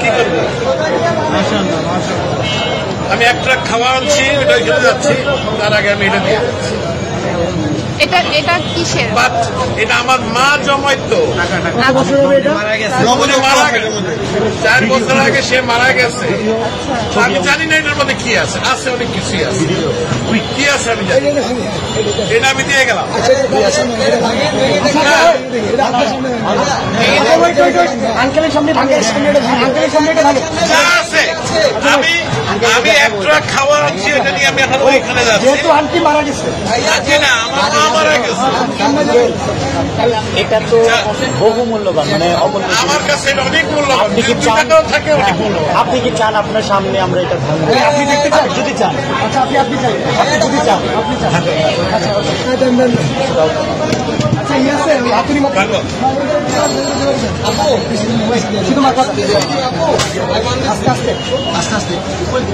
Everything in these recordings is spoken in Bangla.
কি করবো? আমি এক ট্রাক খাওয়া আনছি, ওটা ওইখানে যাচ্ছি, তার আগে আমি এটা দিয়ে এটা কিসের? এটা আমার মা জমাইতো, মারা গেছে 4 বছর আগে, সে মারা গেছে। আমি জানি না এটার মধ্যে কি আছে, আছে অনেক কিছুই আছে, কি আছে আমি জানি, এটা আমি দিয়ে গেলাম। যা আছে আমি এক ট্রাক খাওয়া আনছি, এটা নিয়ে আমি এখন ওইখানে যাচ্ছি। আন্টি মারা গেছে, না, আমার মা মারা গেছে। এটা তো বহু মূল্যবান, মানে আমার কাছে এটা অনেক মূল্যবান, থাকে অনেক মূল্যবান। আপনি কি চান আপনার সামনে আমরা এটা ভাঙবো? আপনি দেখতে চান? যদি চান, আচ্ছা আপনি চান, আপনি যদি চান, আপনি চান,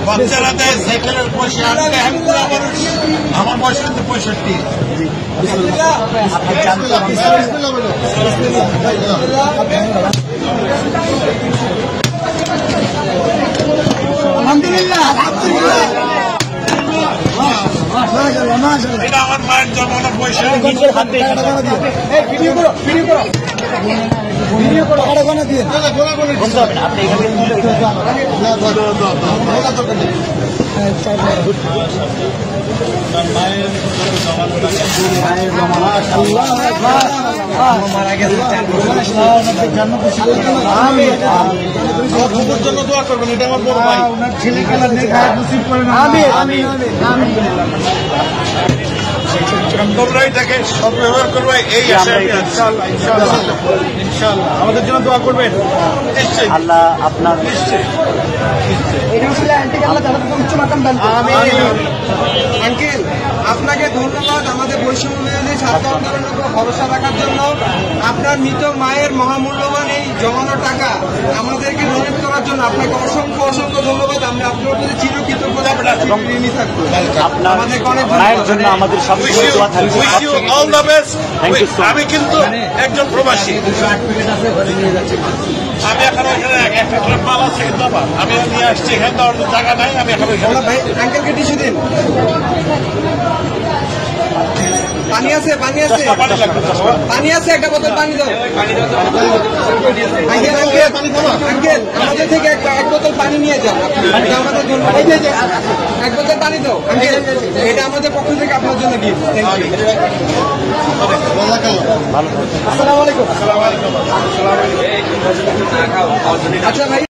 বাচ্চারা দেয় সাইকেলের পয়সা, আমার বয়স কিন্তু 65। এটা আমার মায়ের জমানো পয়সা, নিজের হাতে আপনি মারা গেছে 4 বছর। জন্য দোয়া করবেন, এটা আমার বড় ভাই, ছেলে খেলার নসিব করেন। তোমরাই তাকে সব ব্যবহার করবে, এই আশা ইনশাআল্লাহ। আমাদের জন্য দোয়া করবেন, নিশ্চয়ই আল্লাহ আপনার আঙ্কেল আপনাকে ধন্যবাদ আমাদের বৈষম্য বিরোধী ছাত্র আন্দোলনের উপর ভরসা রাখার জন্য। আপনার মৃত মায়ের মহামূল্যবান এই জমানো টাকা আমাদেরকে ডোনেট করার জন্য আপনাকে অসংখ্য অসংখ্য ধন্যবাদ। আমরা আপনার প্রতি চিরকৃতজ্ঞতা ঋণী থাকবো। আমাদের মায়ের জন্য আমাদের সবসময় দোয়া থাকবে। All the best. আমি কিন্তু একজন প্রবাসী, আমি এখন ওইখানে একটা ট্রাক মাল আছে, কিন্তু আমি নিয়ে আসছি, এখানে তো জায়গা নাই, আমি এখন ওইখানে। ভাই আঙ্কেলকে টিস্যু দিন, পানি আছে, পানি আছে, পানি আছে, একটা বোতল পানি দাও। আঙ্কেল আঙ্কেল আমাদের থেকে এক বোতল পানি নিয়ে যান, আমাদের জন্য এক বোতল পানি দাও আঙ্কেল, এটা আমাদের পক্ষ থেকে আপনার জন্য গিফট। Thank you. আসসালামু আলাইকুম। আচ্ছা ভাই।